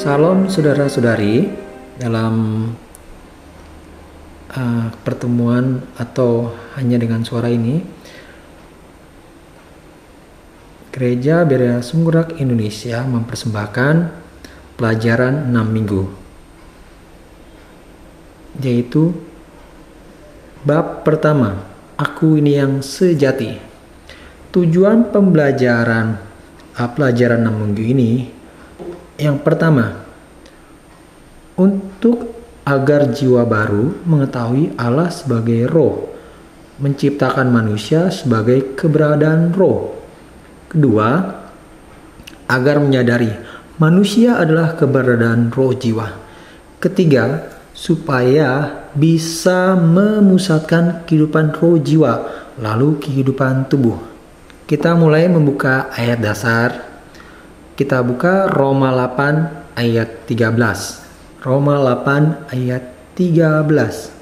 Salam saudara-saudari, dalam pertemuan atau hanya dengan suara ini, Gereja Berea Sunggurak Indonesia mempersembahkan pelajaran 6 minggu, yaitu bab pertama, Aku ini yang sejati. Tujuan pelajaran 6 minggu ini, yang pertama, untuk agar jiwa baru mengetahui Allah sebagai roh, menciptakan manusia sebagai keberadaan roh. Kedua, agar menyadari manusia adalah keberadaan roh jiwa. Ketiga, supaya bisa memusatkan kehidupan roh jiwa, lalu kehidupan tubuh. Kita mulai membuka ayat dasar. Kita buka Roma 8 ayat 13. Roma 8 ayat 13.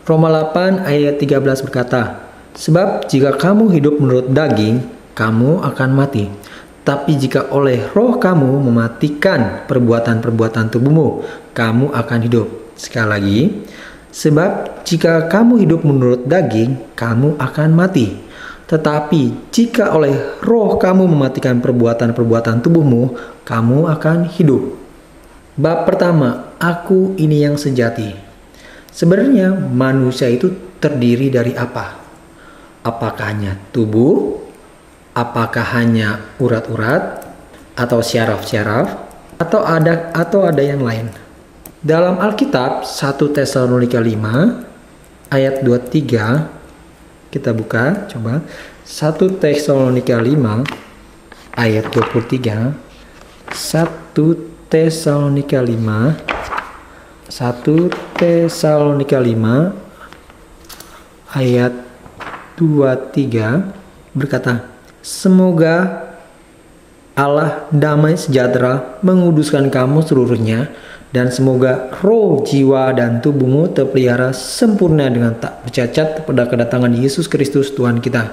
Roma 8 ayat 13 berkata, "Sebab jika kamu hidup menurut daging, kamu akan mati. Tapi jika oleh roh kamu mematikan perbuatan-perbuatan tubuhmu, kamu akan hidup." Sekali lagi, sebab jika kamu hidup menurut daging, kamu akan mati. Tetapi jika oleh roh kamu mematikan perbuatan-perbuatan tubuhmu, kamu akan hidup. Bab pertama, aku ini yang sejati. Sebenarnya manusia itu terdiri dari apa? Apakah hanya tubuh? Apakah hanya urat-urat? Atau syaraf-syaraf? Atau ada yang lain? Dalam Alkitab 1 Tesalonika 5 ayat 23, kita buka, coba 1 Tesalonika 5 ayat 23. 1 Tesalonika 5 ayat 23 berkata, "Semoga Allah damai sejahtera menguduskan kamu seluruhnya, dan semoga roh, jiwa, dan tubuhmu terpelihara sempurna dengan tak bercacat pada kedatangan Yesus Kristus Tuhan kita."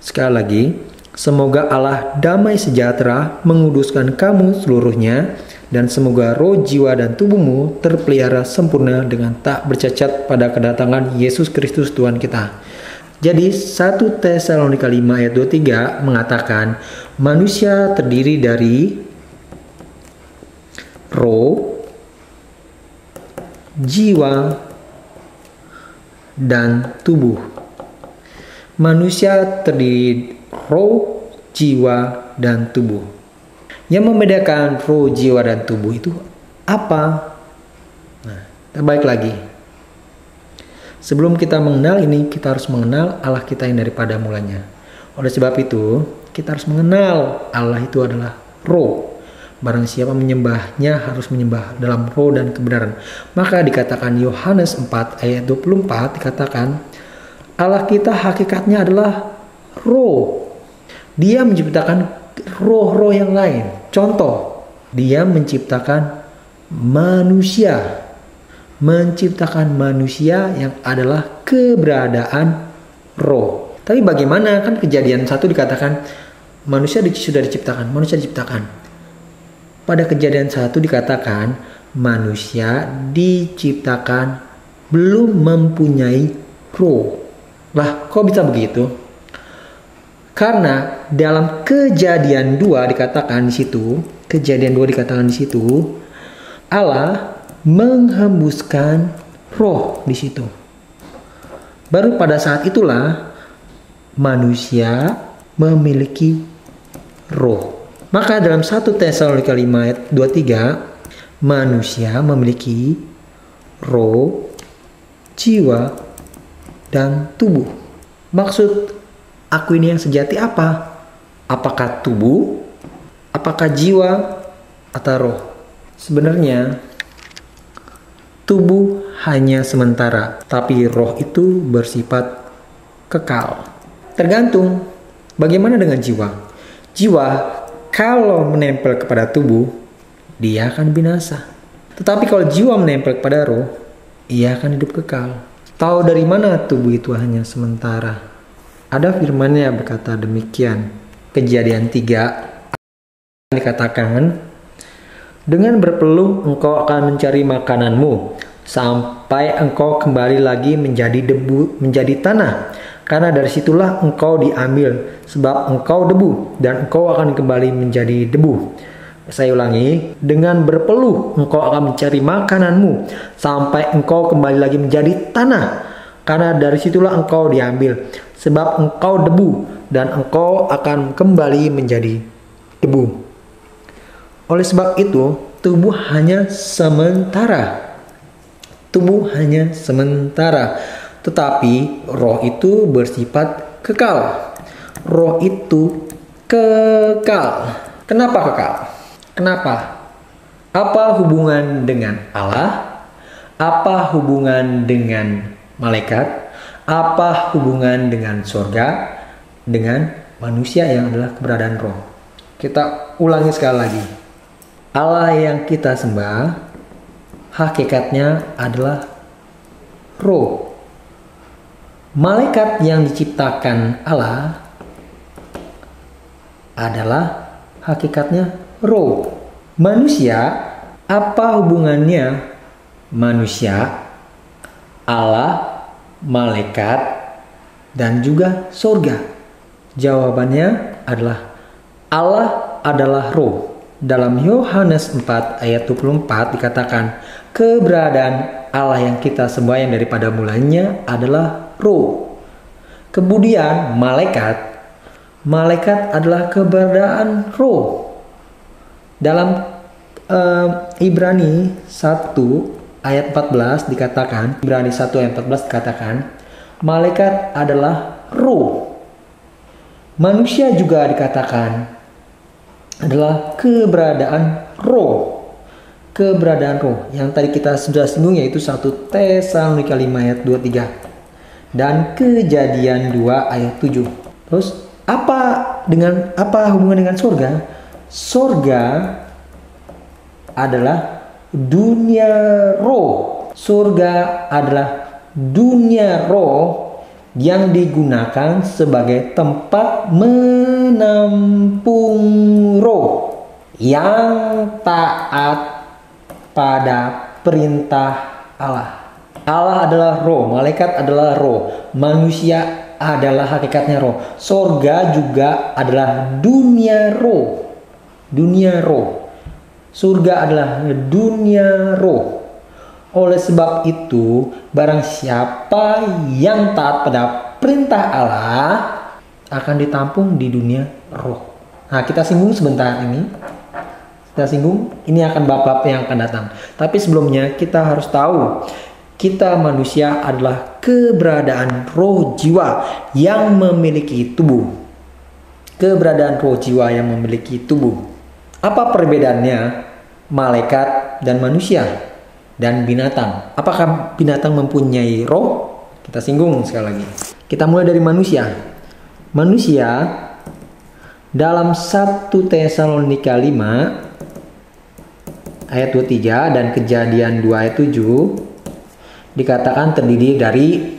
Sekali lagi, semoga Allah damai sejahtera menguduskan kamu seluruhnya, dan semoga roh, jiwa, dan tubuhmu terpelihara sempurna dengan tak bercacat pada kedatangan Yesus Kristus Tuhan kita. Jadi 1 Tesalonika 5 ayat 23 mengatakan manusia terdiri dari roh, jiwa, dan tubuh. Manusia terdiri roh, jiwa, dan tubuh. Yang membedakan roh, jiwa, dan tubuh itu apa? Nah, baik lagi. Sebelum kita mengenal ini, kita harus mengenal Allah kita yang daripada mulanya. Oleh sebab itu, kita harus mengenal Allah itu adalah roh. Barang siapa menyembahnya harus menyembah dalam roh dan kebenaran. Maka dikatakan Yohanes 4 ayat 24 dikatakan Allah kita hakikatnya adalah roh. Dia menciptakan roh-roh yang lain. Contoh, dia menciptakan manusia. Menciptakan manusia yang adalah keberadaan roh. Tapi bagaimana, kan Kejadian 1 dikatakan manusia sudah diciptakan, manusia diciptakan. Pada Kejadian 1 dikatakan manusia diciptakan belum mempunyai roh. Lah, kok bisa begitu? Karena dalam Kejadian 2 dikatakan di situ, Allah menghembuskan roh di situ. Baru pada saat itulah manusia memiliki roh. Maka dalam 1 Tesalonika 5 ayat 23, manusia memiliki roh, jiwa, dan tubuh. Maksud aku ini yang sejati apa? Apakah tubuh? Apakah jiwa? Atau roh? Sebenarnya tubuh hanya sementara, tapi roh itu bersifat kekal. Tergantung bagaimana dengan jiwa. Jiwa kalau menempel kepada tubuh, dia akan binasa. Tetapi kalau jiwa menempel kepada roh, ia akan hidup kekal. Tahu dari mana tubuh itu hanya sementara? Ada firman-Nya berkata demikian. Kejadian 3 dikatakan, Dengan berpeluh engkau akan mencari makananmu sampai engkau kembali lagi menjadi debu, menjadi tanah. Karena dari situlah engkau diambil, sebab engkau debu dan engkau akan kembali menjadi debu. Saya ulangi, dengan berpeluh engkau akan mencari makananmu sampai engkau kembali lagi menjadi tanah. Karena dari situlah engkau diambil, sebab engkau debu dan engkau akan kembali menjadi debu. Oleh sebab itu, tubuh hanya sementara. Tubuh hanya sementara. Tetapi roh itu bersifat kekal. Roh itu kekal. Kenapa kekal? Kenapa? Apa hubungan dengan Allah? Apa hubungan dengan malaikat? Apa hubungan dengan surga? Dengan manusia yang adalah keberadaan roh. Kita ulangi sekali lagi. Allah yang kita sembah hakikatnya adalah roh. Malaikat yang diciptakan Allah adalah hakikatnya roh. Manusia, apa hubungannya manusia, Allah, malaikat, dan juga surga? Jawabannya adalah Allah adalah roh. Dalam Yohanes 4 ayat 24 dikatakan, keberadaan Allah yang kita sembah yang daripada mulanya adalah roh. Kemudian malaikat adalah keberadaan roh. Dalam Ibrani 1 ayat 14 dikatakan, Ibrani 1 ayat 14 dikatakan, malaikat adalah roh. Manusia juga dikatakan adalah keberadaan roh. Keberadaan roh yang tadi kita sudah singgung, yaitu 1 Tesalonika 5 ayat 23 dan Kejadian 2 ayat 7. Terus apa hubungan dengan surga? Surga adalah dunia roh. Surga adalah dunia roh yang digunakan sebagai tempat menampung roh yang taat pada perintah Allah. Allah adalah roh, malaikat adalah roh, manusia adalah hakikatnya roh. Surga juga adalah dunia roh. Dunia roh. Surga adalah dunia roh. Oleh sebab itu, barang siapa yang taat pada perintah Allah akan ditampung di dunia roh. Nah, kita singgung sebentar ini. Ini akan bab-bab yang akan datang. Tapi sebelumnya kita harus tahu, kita manusia adalah keberadaan roh jiwa yang memiliki tubuh. Keberadaan roh jiwa yang memiliki tubuh. Apa perbedaannya malaikat dan manusia dan binatang? Apakah binatang mempunyai roh? Kita singgung sekali lagi. Kita mulai dari manusia. Manusia dalam 1 Tesalonika 5 ayat 23 dan Kejadian 2 ayat 7 dikatakan terdiri dari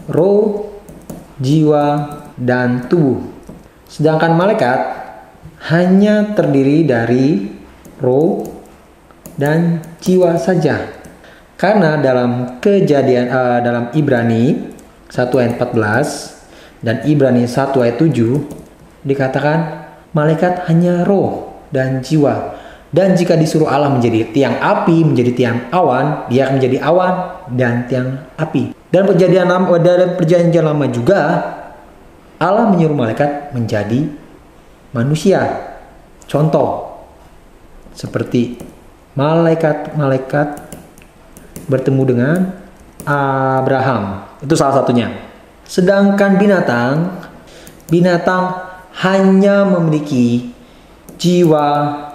roh, jiwa, dan tubuh. Sedangkan malaikat hanya terdiri dari roh dan jiwa saja. Karena dalam dalam Ibrani 1 ayat 14 dan Ibrani 1 ayat 7 dikatakan malaikat hanya roh dan jiwa. Dan jika disuruh Allah menjadi tiang api, menjadi tiang awan, dia akan menjadi awan dan tiang api. Dan perjanjian lama juga Allah menyuruh malaikat menjadi manusia. Contoh seperti malaikat bertemu dengan Abraham. Itu salah satunya. Sedangkan binatang hanya memiliki jiwa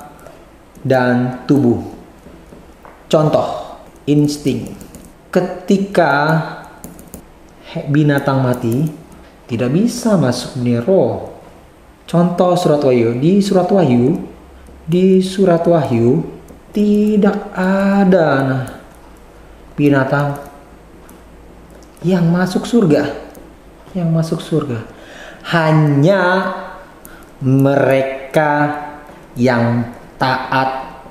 dan tubuh. Contoh, insting. Ketika binatang mati, tidak bisa masuk dunia roh. Contoh surat Wahyu. Di surat Wahyu tidak ada binatang yang masuk surga. Hanya mereka yang taat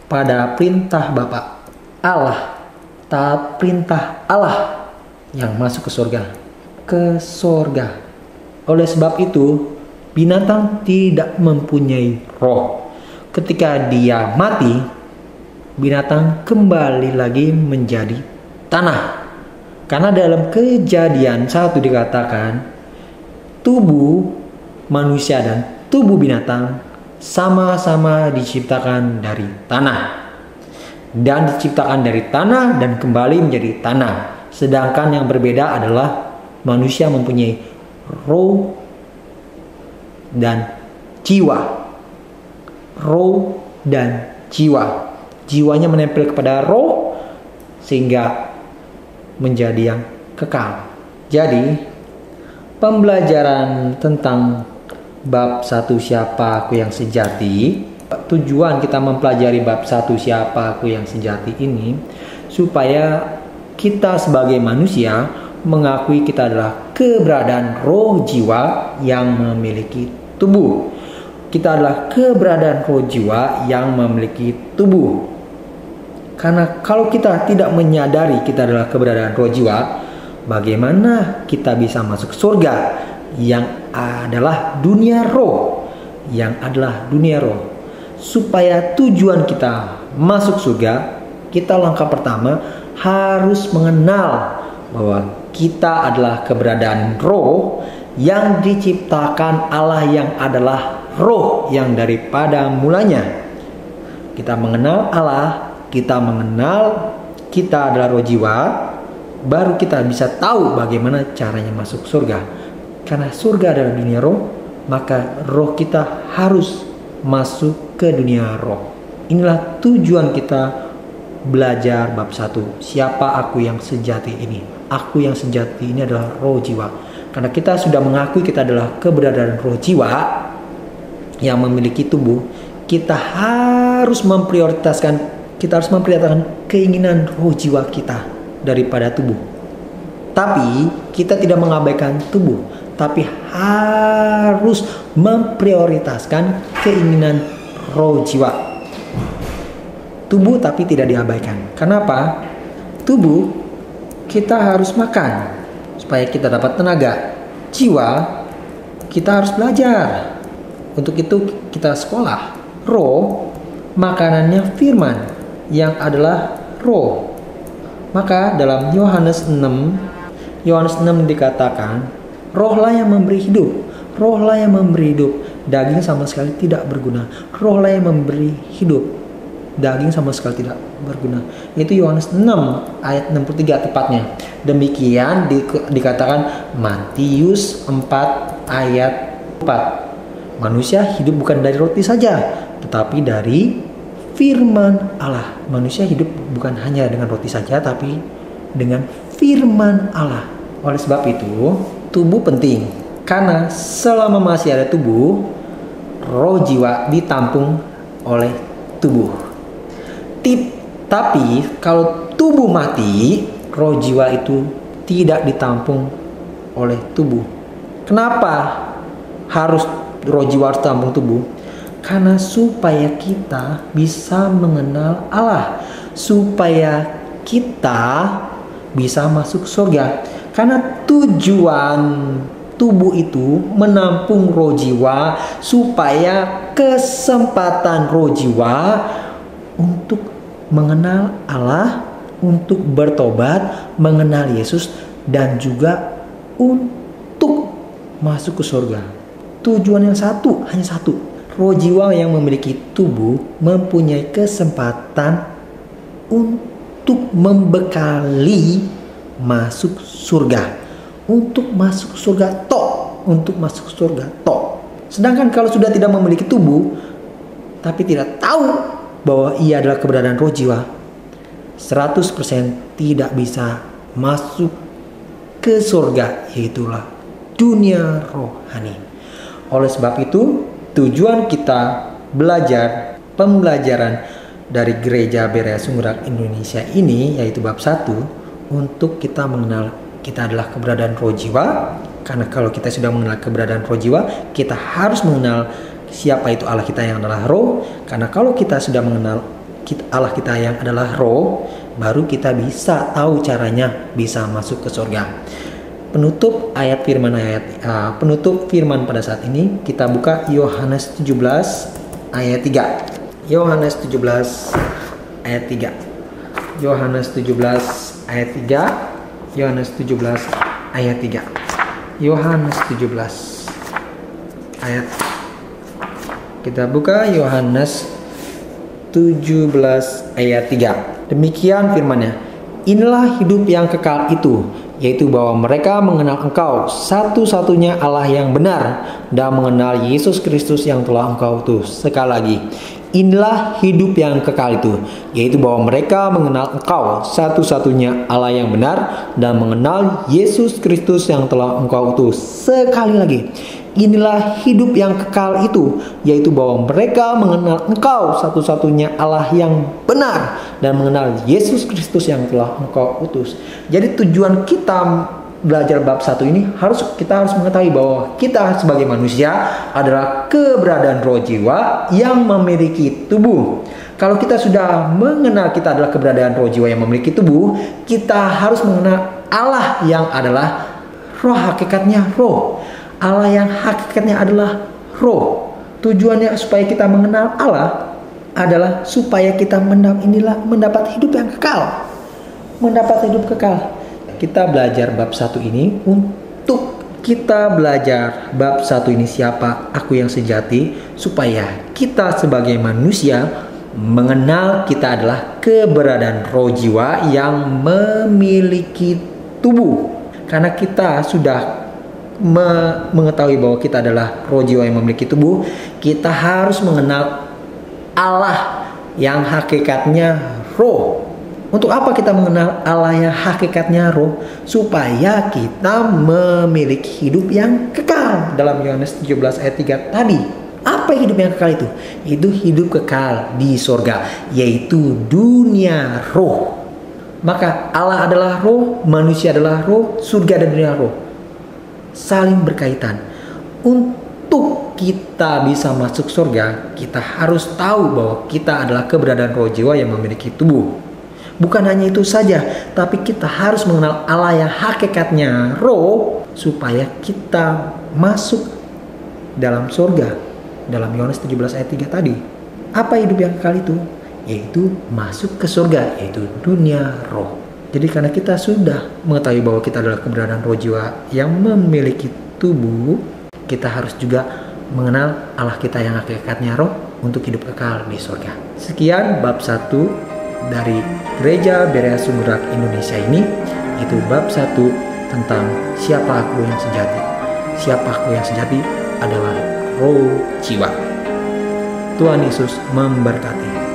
pada perintah Bapa Allah, taat perintah Allah yang masuk ke surga. Oleh sebab itu, binatang tidak mempunyai roh. Ketika dia mati, binatang kembali lagi menjadi tanah. Karena dalam Kejadian 1 dikatakan, tubuh manusia dan tubuh binatang sama-sama diciptakan dari tanah. Dan diciptakan dari tanah dan kembali menjadi tanah. Sedangkan yang berbeda adalah manusia mempunyai roh dan jiwa. Roh dan jiwa. Jiwanya menempel kepada roh sehingga menjadi yang kekal. Jadi pembelajaran tentang bab 1 siapa aku yang sejati, tujuan kita mempelajari bab 1 siapa aku yang sejati ini supaya kita sebagai manusia mengakui kita adalah keberadaan roh jiwa yang memiliki tubuh. Kita adalah keberadaan roh jiwa yang memiliki tubuh. Karena kalau kita tidak menyadari kita adalah keberadaan roh jiwa, bagaimana kita bisa masuk surga yang adalah dunia roh, Supaya tujuan kita masuk surga, kita langkah pertama harus mengenal bahwa kita adalah keberadaan roh yang diciptakan Allah yang adalah roh yang daripada mulanya. Kita mengenal Allah, kita mengenal kita adalah roh jiwa, baru kita bisa tahu bagaimana caranya masuk surga. Karena surga adalah dunia roh, maka roh kita harus masuk ke dunia roh. Inilah tujuan kita belajar bab 1. Siapa aku yang sejati ini? Aku yang sejati ini adalah roh jiwa. Karena kita sudah mengakui kita adalah keberadaan roh jiwa yang memiliki tubuh, kita harus memprioritaskan keinginan roh jiwa kita daripada tubuh. Tapi kita tidak mengabaikan tubuh, tapi harus memprioritaskan keinginan roh jiwa. Tubuh tapi tidak diabaikan. Kenapa? Tubuh kita harus makan supaya kita dapat tenaga. Jiwa kita harus belajar. Untuk itu kita sekolah. Roh makanannya firman yang adalah roh. Maka dalam Yohanes 6 dikatakan, rohlah yang memberi hidup. Rohlah yang memberi hidup. Daging sama sekali tidak berguna. Rohlah yang memberi hidup. Daging sama sekali tidak berguna. Itu Yohanes 6 ayat 63 tepatnya. Demikian dikatakan Matius 4 ayat 4. Manusia hidup bukan dari roti saja, tetapi dari firman Allah. Manusia hidup bukan hanya dengan roti saja, tapi dengan firman Allah. Oleh sebab itu, tubuh penting. Karena selama masih ada tubuh, roh jiwa ditampung oleh tubuh. Tapi kalau tubuh mati, roh jiwa itu tidak ditampung oleh tubuh. Kenapa harus roh jiwa harus ditampung tubuh? Karena supaya kita bisa mengenal Allah, supaya kita bisa masuk surga. Karena tujuan tubuh itu menampung roh jiwa supaya kesempatan roh jiwa untuk mengenal Allah, untuk bertobat, mengenal Yesus, dan juga untuk masuk ke surga. Tujuan yang hanya satu. Roh jiwa yang memiliki tubuh mempunyai kesempatan untuk membekali masuk surga. Untuk masuk surga tok. Sedangkan kalau sudah tidak memiliki tubuh, tapi tidak tahu bahwa ia adalah keberadaan roh jiwa, 100% tidak bisa masuk ke surga, yaitulah dunia rohani. Oleh sebab itu, tujuan kita pembelajaran dari Gereja Berea Sumurang Indonesia ini, yaitu bab 1, untuk kita mengenal kita adalah keberadaan roh jiwa. Karena kalau kita sudah mengenal keberadaan roh jiwa, kita harus mengenal siapa itu Allah kita yang adalah roh. Karena kalau kita sudah mengenal Allah kita yang adalah roh, baru kita bisa tahu caranya bisa masuk ke surga. Penutup firman pada saat ini kita buka Yohanes 17 ayat 3. Yohanes 17 ayat 3. Yohanes 17 ayat 3. Yohanes 17 ayat 3. Yohanes 17 ayat. Kita buka Yohanes 17 ayat 3. Demikian firman-Nya. Inilah hidup yang kekal itu, yaitu bahwa mereka mengenal Engkau satu-satunya Allah yang benar, dan mengenal Yesus Kristus yang telah Engkau utus. Sekali lagi, inilah hidup yang kekal itu, yaitu bahwa mereka mengenal Engkau satu-satunya Allah yang benar, dan mengenal Yesus Kristus yang telah Engkau utus. Sekali lagi, inilah hidup yang kekal itu, yaitu bahwa mereka mengenal Engkau satu-satunya Allah yang benar, dan mengenal Yesus Kristus yang telah Engkau utus. Jadi tujuan kita belajar bab 1 ini kita harus mengetahui bahwa kita sebagai manusia adalah keberadaan roh jiwa yang memiliki tubuh. Kalau kita sudah mengenal kita adalah keberadaan roh jiwa yang memiliki tubuh, kita harus mengenal Allah yang adalah roh, hakikatnya roh. Allah yang hakikatnya adalah roh. Tujuannya supaya kita mengenal Allah adalah supaya kita mendapat hidup yang kekal. Mendapat hidup kekal. Kita belajar bab 1 ini untuk kita belajar bab 1 ini siapa aku yang sejati, supaya kita sebagai manusia mengenal kita adalah keberadaan roh jiwa yang memiliki tubuh. Karena kita sudah mengetahui bahwa kita adalah roh jiwa yang memiliki tubuh, kita harus mengenal Allah yang hakikatnya roh. Untuk apa kita mengenal Allah yang hakikatnya roh? Supaya kita memiliki hidup yang kekal. Dalam Yohanes 17 ayat 3 tadi, apa hidup yang kekal itu? Itu hidup kekal di surga, yaitu dunia roh. Maka Allah adalah roh, manusia adalah roh, surga dan dunia roh saling berkaitan. Untuk kita bisa masuk surga, kita harus tahu bahwa kita adalah keberadaan roh jiwa yang memiliki tubuh. Bukan hanya itu saja, tapi kita harus mengenal Allah yang hakikatnya roh, supaya kita masuk dalam surga. Dalam Yohanes 17 ayat 3 tadi, apa hidup yang kekal itu? Yaitu masuk ke surga, yaitu dunia roh. Jadi karena kita sudah mengetahui bahwa kita adalah keberadaan roh jiwa yang memiliki tubuh, kita harus juga mengenal Allah kita yang hakikatnya roh untuk hidup kekal di surga. Sekian bab 1 dari Gereja Berea Sumurak Indonesia ini. Itu bab 1 tentang siapa aku yang sejati. Siapa aku yang sejati adalah roh jiwa. Tuhan Yesus memberkati.